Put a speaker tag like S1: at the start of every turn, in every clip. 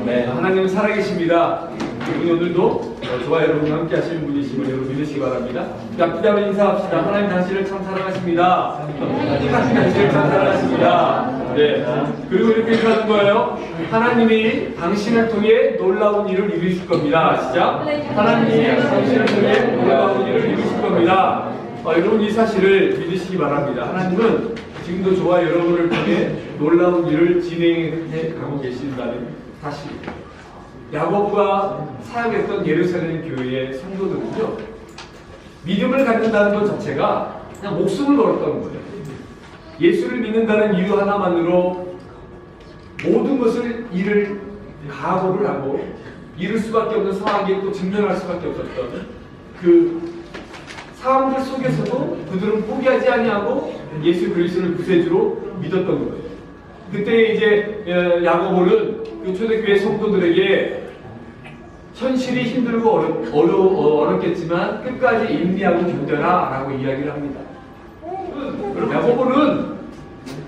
S1: 네, 하나님은 살아계십니다. 우리 오늘도 저와 여러분과 함께 하시는 분이심을 여러분 믿으시기 바랍니다. 기도하며 인사합시다. 하나님 당신을 참 사랑하십니다. 하나님 당신을 참 사랑하십니다. 네. 그리고 이렇게 인사하는 거예요. 하나님이 당신을 통해 놀라운 일을 이루실 겁니다. 시작. 하나님이 당신을 통해 놀라운 일을 이루실 겁니다. 여러분 이 사실을 믿으시기 바랍니다. 하나님은 지금도 저와 여러분을 통해 놀라운 일을 진행해 가고 계신다는 사실. 야고보가 사역했던 예루살렘 교회의 성도들은요, 믿음을 갖는다는 것 자체가 그냥 목숨을 걸었다는 거예요. 예수를 믿는다는 이유 하나만으로 모든 것을 일을 각오를 하고 이룰 수밖에 없는 상황에 또 증명할 수밖에 없었던 그 사람들 속에서도 그들은 포기하지 아니하고 예수 그리스도를 구세주로 믿었던 거예요. 그때 이제 야고보는 그 초대교회 성도들에게 현실이 힘들고 어렵겠지만 끝까지 인내하고 견뎌라 라고 이야기를 합니다. 야고보는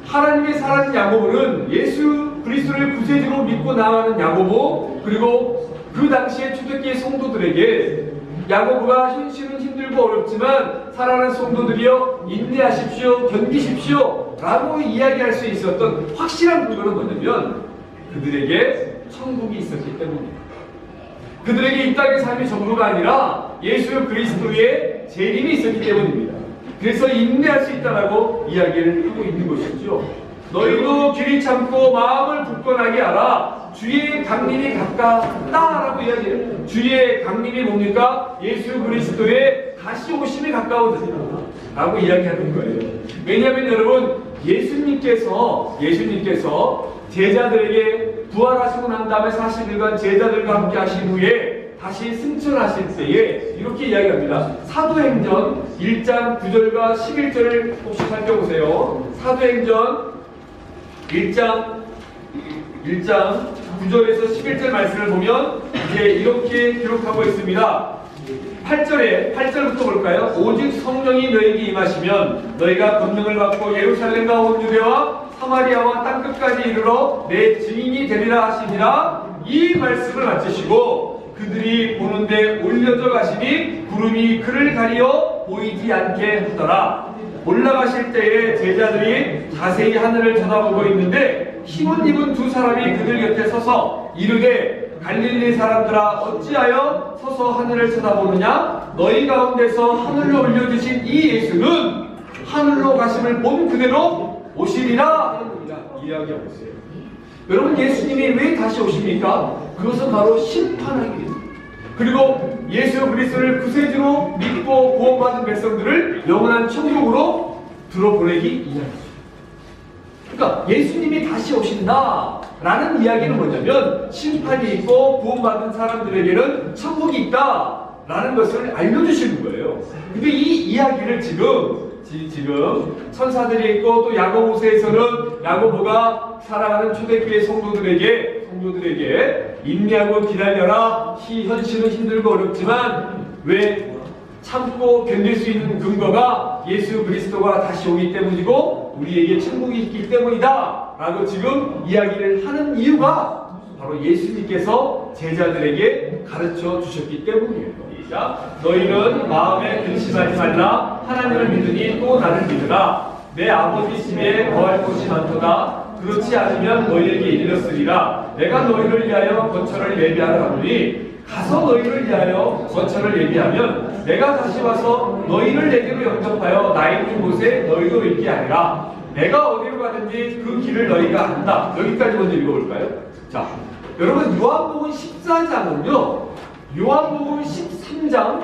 S1: 하나님의 사랑하는 야고보는 예수 그리스도를 구세주로 믿고 나아가는 야고보, 그리고 그 당시에 초대교회 성도들에게 야고보가 현실은 힘들고 어렵지만 사랑하는 성도들이여 인내하십시오, 견디십시오 라고 이야기할 수 있었던 확실한 근거는 뭐냐면 그들에게 천국이 있었기 때문입니다. 그들에게 이 땅의 삶이 전부가 아니라 예수 그리스도의 재림이 있었기 때문입니다. 그래서 인내할 수 있다라고 이야기를 하고 있는 것이죠. 너희도 길이 참고 마음을 굳건하게 하라. 주의 강림이 가깝다라고 이야기해요. 주의 강림이 뭡니까? 예수 그리스도의 다시 오심이 가까워진다 라고 이야기하는 거예요. 왜냐하면 여러분 예수님께서 제자들에게 부활하시고 난 다음에 40일간 제자들과 함께 하신 후에 다시 승천하실 때에 이렇게 이야기합니다. 사도행전 1장 9절과 11절을 혹시 살펴보세요. 사도행전 1장 9절에서 11절 말씀을 보면 이제 이렇게 기록하고 있습니다. 8절부터 볼까요? 오직 성령이 너에게 임하시면 너희가 권능을 받고 예루살렘과 온 유대와 사마리아와 땅끝까지 이르러 내 증인이 되리라 하시니라. 이 말씀을 마치시고 그들이 보는데 올려져 가시니 구름이 그를 가리어 보이지 않게 하더라. 올라가실 때에 제자들이 자세히 하늘을 쳐다보고 있는데 흰옷 입은 두 사람이 그들 곁에 서서 이르되 갈릴리 사람들아 어찌하여 서서 하늘을 쳐다보느냐? 너희 가운데서 하늘로 올려주신 이 예수는 하늘로 가심을 본 그대로 오시리라 이야기하고 있어요. 여러분 예수님이 왜 다시 오십니까? 그것은 바로 심판하기 위해서. 그리고 예수 그리스도를 구세주로 믿고 구원받은 백성들을 영원한 천국으로 들어보내기 이야기죠. 그러니까 예수님이 다시 오신다 라는 이야기는 뭐냐면 심판이 있고 구원받은 사람들에게는 천국이 있다 라는 것을 알려주시는 거예요. 근데 이 이야기를 지금 천사들이 있고 또 야고보서에서는 야고보가 사랑하는 초대교회 성도들에게 인내하고 기다려라. 현실은 힘들고 어렵지만 왜 참고 견딜 수 있는 근거가 예수 그리스도가 다시 오기 때문이고 우리에게 천국이 있기 때문이다 라고 지금 이야기를 하는 이유가 바로 예수님께서 제자들에게 가르쳐 주셨기 때문이에요. 너희는 마음에 근심하지 말라. 하나님을 믿으니 또 나를 믿으라. 내 아버지 집에 거할 곳이 많도다. 그렇지 않으면 너희에게 이르렀으리라. 내가 너희를 위하여 거처를 예비하라 하노니 가서 너희를 위하여 거처를 예비하면 내가 다시 와서 너희를 내게로 영접하여 나 있는 곳에 너희도 있게 하리라. 내가 어디로 가든지 그 길을 너희가 안다. 여기까지 먼저 읽어볼까요? 자, 여러분 요한복음 14장은요 요한복음 13장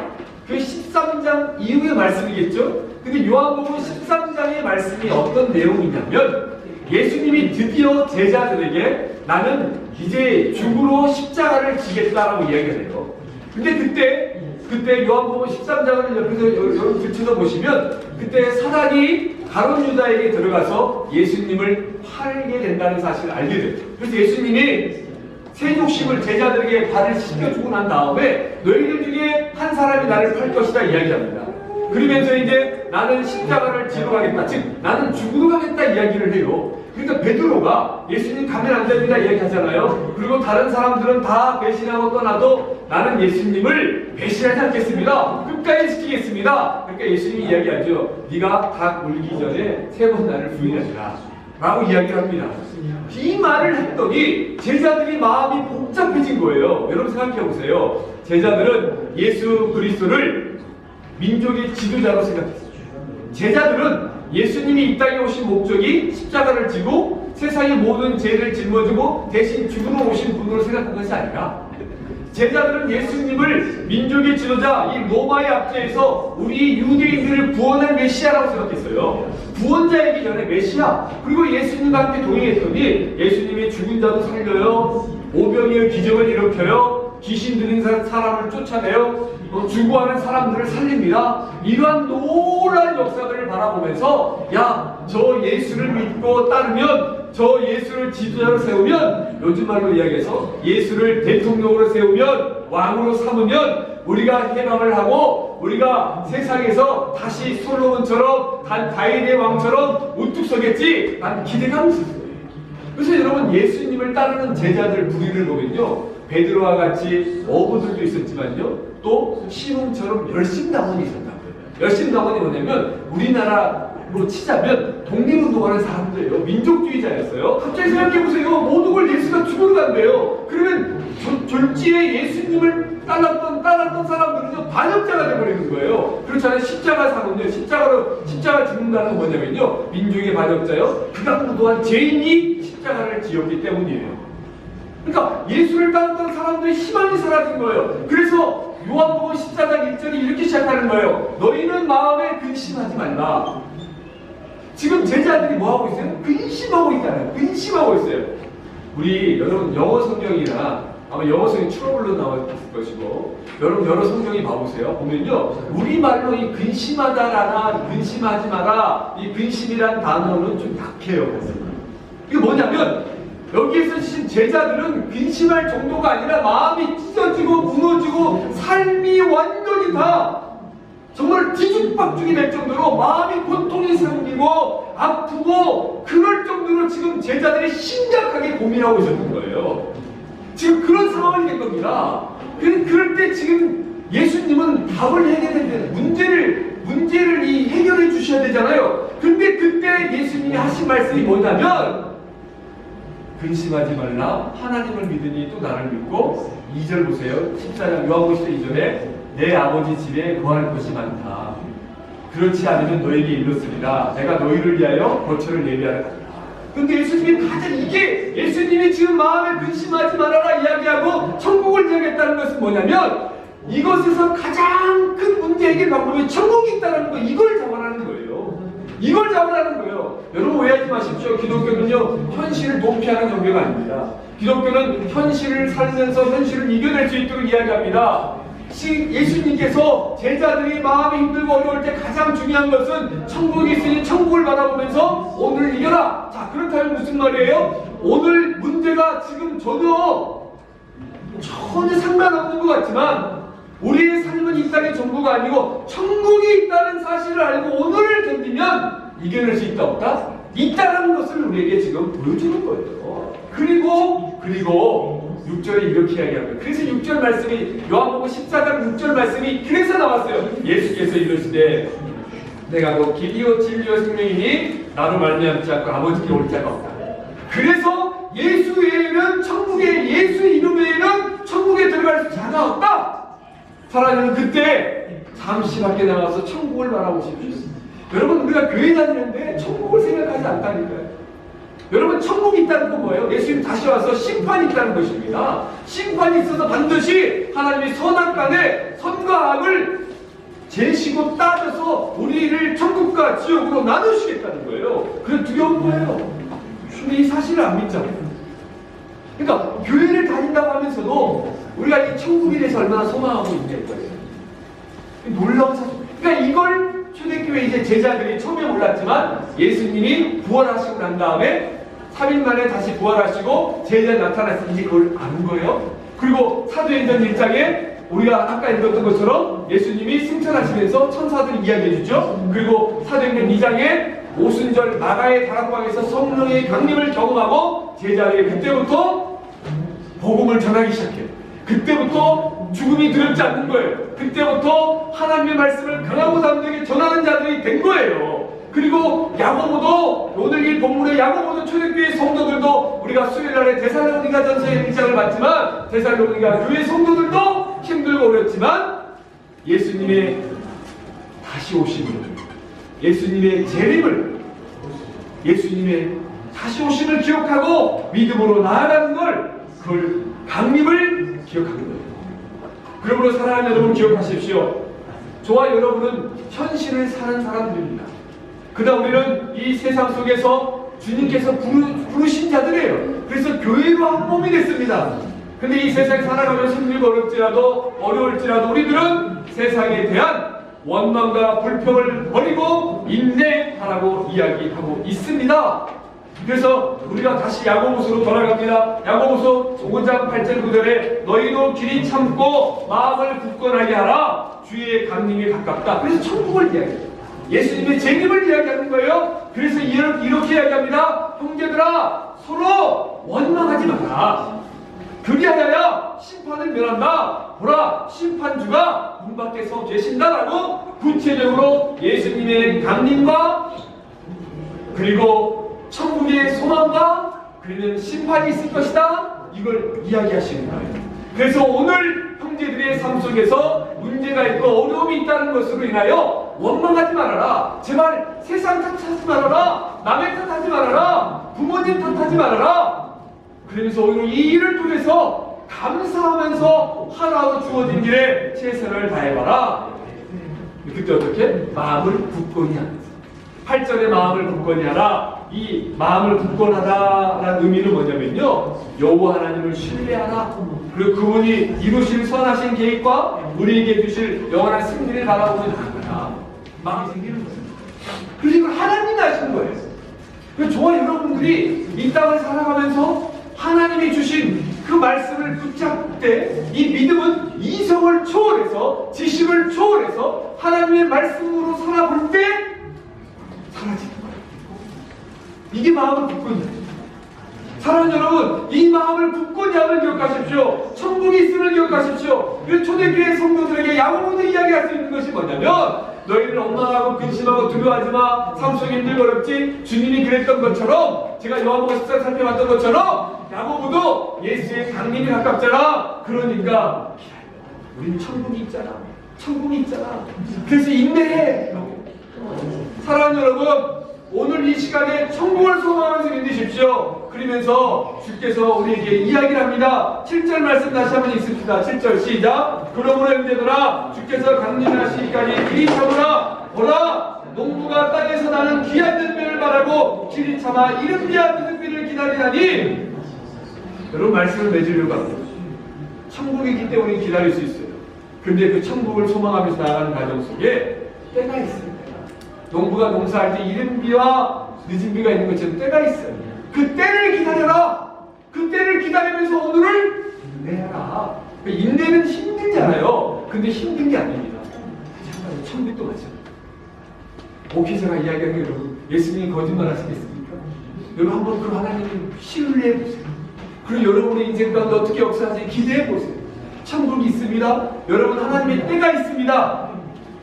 S1: 그 13장 이후의 말씀이겠죠? 근데 요한복음 13장의 말씀이 어떤 내용이냐면 예수님이 드디어 제자들에게 나는 이제 죽으로 십자가를 지겠다라고 이야기가 돼요. 근데 그때 요한복음 13장을 옆에서 여러분 들춰서 보시면 그때 사단이 가룟 유다에게 들어가서 예수님을 팔게 된다는 사실을 알게 돼요. 그래서 예수님이 세족식을 제자들에게 발을 씻겨주고 난 다음에 너희들 중에 한 사람이 나를 팔 것이다 이야기합니다. 그러면서 이제 나는 십자가를 지러 가겠다, 즉 나는 죽으러 가겠다 이야기를 해요. 그러니까 베드로가 예수님 가면 안 됩니다 이야기하잖아요. 그리고 다른 사람들은 다 배신하고 떠나도 나는 예수님을 배신하지 않겠습니다. 끝까지 지키겠습니다. 그러니까 예수님이 이야기하죠. 네가 닭 물기 전에 3번 나를 부인하리라 라고 이야기를 합니다. 이 말을 했더니 제자들이 마음이 복잡해진 거예요. 여러분 생각해 보세요. 제자들은 예수 그리스도를 민족의 지도자로 생각했어요. 제자들은 예수님이 이 땅에 오신 목적이 십자가를 지고 세상의 모든 죄를 짊어지고 대신 죽음을 오신 분으로 생각한 것이 아니라 제자들은 예수님을 민족의 지도자 이 로마의 압제에서 우리 유대인들을 구원할 메시아라고 생각했어요. 구원자이기 전에 메시아. 그리고 예수님과 함께 동행했더니 예수님이 죽은 자도 살려요, 오병이의 기적을 일으켜요, 귀신 들린 사람을 쫓아내요, 죽어가는 사람들을 살립니다. 이러한 놀라운 역사들을 바라보면서 야, 저 예수를 믿고 따르면, 저 예수를 지도자로 세우면, 요즘 말로 이야기해서 예수를 대통령으로 세우면, 왕으로 삼으면 우리가 해방을 하고 우리가 세상에서 다시 솔로몬처럼 다윗의 왕처럼 우뚝 서겠지. 난 기대감이 있었어요. 그래서 여러분 예수님을 따르는 제자들 부리를 보면요, 베드로와 같이 어부들도 있었지만요, 또 시몬처럼 열심당원이 있었다고요. 열심당원이 뭐냐면 우리나라로 치자면 독립운동하는 사람들이에요. 민족주의자였어요. 갑자기 생각해보세요. 모든 걸 예수가 죽으러 간대요. 그러면 졸지에 예수님을 따랐던 사람들은요 반역자가 되어버리는 거예요. 그렇잖아요. 십자가 사건요, 십자가 죽는다는 건 뭐냐면요, 민족의 반역자요, 그다음부터한 죄인이 십자가를 지었기 때문이에요. 그러니까 예수를 따랐던 사람들의 희망이 사라진 거예요. 그래서 요한복음 14장 1절이 이렇게 시작하는 거예요. 너희는 마음에 근심하지 말라. 지금 제자들이 뭐하고 있어요? 근심하고 있잖아요. 근심하고 있어요. 우리 여러분 영어 성경이나 아마 영어 성경 트러블로 나왔을 것이고, 여러분 여러 성경이 봐보세요. 보면요, 우리말로 이 근심하다라나 근심하지 마라, 이 근심이란 단어는 좀 약해요. 이게 뭐냐면 여기에서 지금 제자들은 근심할 정도가 아니라 마음이 찢어지고 무너지고 삶이 완전히 다 정말 뒤죽박죽이 될 정도로 마음이 고통이 생기고 아프고 그럴 정도로 지금 제자들이 심각하게 고민하고 있었던 거예요. 지금 그런 상황이 된 겁니다. 그럴 때 지금 예수님은 답을 해야 되는데 문제를 해결해 주셔야 되잖아요. 근데 그때 예수님이 하신 말씀이 뭐냐면 근심하지 말라, 하나님을 믿으니 또 나를 믿고, 2절 보세요. 14장 요한복음 2절에 내 아버지 집에 거할 곳이 많다. 그렇지 않으면 너에게 이르렀으리라. 내가 너희를 위하여 거처를 예비하러 간다. 근데 예수님이 가장 이게 예수님이 지금 마음에 근심하지 말아라 이야기하고 천국을 이야기했다는 것은 뭐냐면 이것에서 가장 큰 문제 해결 방법이 천국이 있다는 거, 이걸 잡아라는 거예요. 이걸 잡으라는 거예요. 여러분 오해하지 마십시오. 기독교는요 현실을 도피하는 종교가 아닙니다. 기독교는 현실을 살면서 현실을 이겨낼 수 있도록 이야기합니다. 예수님께서 제자들이 마음이 힘들고 어려울 때 가장 중요한 것은 천국이 있으니 천국을 바라보면서 오늘 이겨라. 자, 그렇다면 무슨 말이에요? 오늘 문제가 지금 전혀 상관없는 것 같지만 우리의 삶은 이 땅의 전부가 아니고 천국이 있다는 사실을 알고 오늘을 견디면 이겨낼 수 있다 없다? 있다는 것을 우리에게 지금 보여주는 거예요. 그리고 6절에 이렇게 이야기합니다. 그래서 6절 말씀이 요한복음 14장 6절 말씀이 그래서 나왔어요. 예수께서 이르시되 내가 곧 길이요 진리요 생명이니 나로 말미암지 않고 아버지께 올 자가 없다. 그래서 예수 외에는 예수 이름 외에는 천국에 들어갈 자가 없다. 사랑하는 그때 잠시 밖에 나가서 천국을 바라보십시오. 여러분 우리가 교회 다니는데 천국을 생각하지 않다니까요. 여러분 천국이 있다는 건 뭐예요? 예수님 다시 와서 심판이 있다는 것입니다. 심판이 있어서 반드시 하나님이 선악간에 선과 악을 재시고 따져서 우리를 천국과 지옥으로 나누시겠다는 거예요. 그게 두려운 거예요. 근데 이 사실을 안 믿잖아요. 그러니까 교회를 다닌다고 하면서도 우리가 이 천국에 대해서 얼마나 소망하고 있는 거예요. 놀라운 사실. 그러니까 이걸 초대교회 이제 제자들이 처음에 몰랐지만 예수님이 부활하시고 난 다음에 3일 만에 다시 부활하시고 제자에 나타났을 때 그걸 아는 거예요. 그리고 사도행전 1장에 우리가 아까 읽었던 것처럼 예수님이 승천하시면서 천사들이 이야기해 주죠. 그리고 사도행전 2장에 오순절 마가의 다락방에서 성령의 강림을 경험하고 제자들이 그때부터 복음을 전하기 시작해요. 그때부터 죽음이 두렵지 않는 거예요. 그때부터 하나님의 말씀을 강하고 담대하게 전하는 자들이 된 거예요. 그리고 야고보도, 오늘 이 본문의 야고보도 초대교회 성도들도, 우리가 수요일날에 데살로니가 전서의 1장을 봤지만 데살로니가 교회 성도들도 힘들고 어렵지만 예수님의 다시 오심을, 예수님의 재림을, 예수님의 다시 오심을 기억하고 믿음으로 나아가는 걸, 그걸 강림을 기억하는 거예요. 그러므로 사랑하는 여러분 기억하십시오. 저와 여러분은 현실을 사는 사람들입니다. 그다음 우리는 이 세상 속에서 주님께서 부르신 자들이에요. 그래서 교회로 한 몸이 됐습니다. 근데 이 세상에 살아가면서 힘들고 어려울지라도 우리들은 세상에 대한 원망과 불평을 버리고 인내하라고 이야기하고 있습니다. 그래서 우리가 다시 야고보서로 돌아갑니다. 야고보서 5장 8절 9절에 너희도 길이 참고 마음을 굳건하게 하라. 주의 강림이 가깝다. 그래서 천국을 이야기해요. 예수님의 재림을 이야기하는 거예요. 그래서 이렇게 이야기합니다. 형제들아, 서로 원망하지 마라. 그리하여야 심판을 면한다. 보라, 심판주가 문 밖에 서 계신다라고 구체적으로 예수님의 강림과 그리고 천국의 소망과 그리는 심판이 있을 것이다. 이걸 이야기하시는 거예요. 그래서 오늘 형제들의 삶 속에서 문제가 있고 어려움이 있다는 것으로 인하여 원망하지 말아라. 제발 세상 탓하지 말아라. 남의 탓하지 말아라. 부모님 탓하지 말아라. 그러면서 오히려 이 일을 통해서 감사하면서 하나로 주어진 길에 최선을 다해봐라. 그때 어떻게? 마음을 굳건히 하면서. 8절의 마음을 굳건히 하라. 이 마음을 굳건하다라는 의미는 뭐냐면요, 여호와 하나님을 신뢰하라. 그리고 그분이 이루실 선하신 계획과 우리에게 주실 영원한 승리를 바라보는 거야. 마음이 생기는 거예요. 그래서 이걸 하나님이 하시는 거예요. 그래서 저와 여러분들이 이 땅을 살아가면서 하나님이 주신 그 말씀을 붙잡을 때 이 믿음은 이성을 초월해서, 지식을 초월해서 하나님의 말씀으로 살아볼 때 사라지는 거예요. 이게 마음을 굳건히 하죠. 사랑하는 여러분, 이 마음을 굳건히 함을 기억하십시오. 천국이 있음을 기억하십시오. 그래서 초대교회 성도들에게 야고보도 이야기할 수 있는 것이 뭐냐면, 너희는 원망하고 근심하고 두려워하지 마. 삶 속에 힘들고 어렵지. 주님이 그랬던 것처럼, 제가 요한복음 14장 살펴봤던 것처럼 야고보도 예수의 강림이 가깝잖아. 그러니까 우리는 천국이 있잖아. 천국이 있잖아. 그래서 인내해. 사랑하는 여러분, 오늘 이 시간에 천국을 소망하면서 믿으십시오. 그러면서 주께서 우리에게 이야기를 합니다. 7절 말씀 다시 한번 읽습니다. 7절 시작. 그러므로 형제들아, 주께서 강림하시기까지 길이 참으라. 보라, 농부가 땅에서 나는 귀한 들매를 바라고 길이 참아 이른 비와 늦은 비를 기다리다니. 여러분, 말씀을 맺으려고 합니다. 천국이기 때문에 기다릴 수 있어요. 근데 그 천국을 소망하면서 나아가는 과정 속에 때가 있습니다. 농부가 농사할 때 이른 비와 늦은 비가 있는 것처럼 때가 있어요. 그 때를 기다려라. 그 때를 기다리면서 오늘을 인내하라. 인내는 힘들잖아요. 근데 힘든 게 아닙니다. 잠깐만, 천국도 마찬가지입니다. 목회자가 이야기하는 게 여러분, 예수님이 거짓말 하시겠습니까? 여러분 한번 그 하나님을 신뢰해 보세요. 그리고 여러분의 인생 가운데 어떻게 역사하실지 기대해 보세요. 천국이 있습니다. 여러분, 하나님의 때가 있습니다.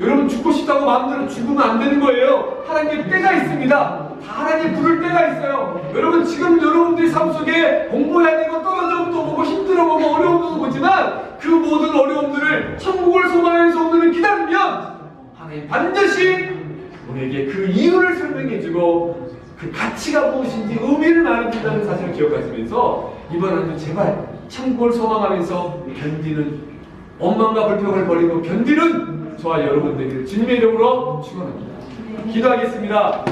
S1: 여러분, 죽고 싶다고 마음대로 죽으면 안 되는 거예요. 하나님의 때가 있습니다. 다 하나님 부를 때가 있어요. 여러분, 지금 여러분들의 삶 속에 공부해야 되고 떨어져도 보고 힘들어 보고 어려움도 보지만 그 모든 어려움들을 천국을 소망해서 오늘을 기다리면 하나님 반드시 우리에게 그 이유를 설명해주고 그 가치가 무엇인지 의미를 말해준다는 사실을 기억하시면서 이번 한 주 제발 천국을 소망하면서 견디는 원망과 불평을 버리고 견디는 저와 여러분들에게 주님의 이름으로 축원합니다. 기도하겠습니다.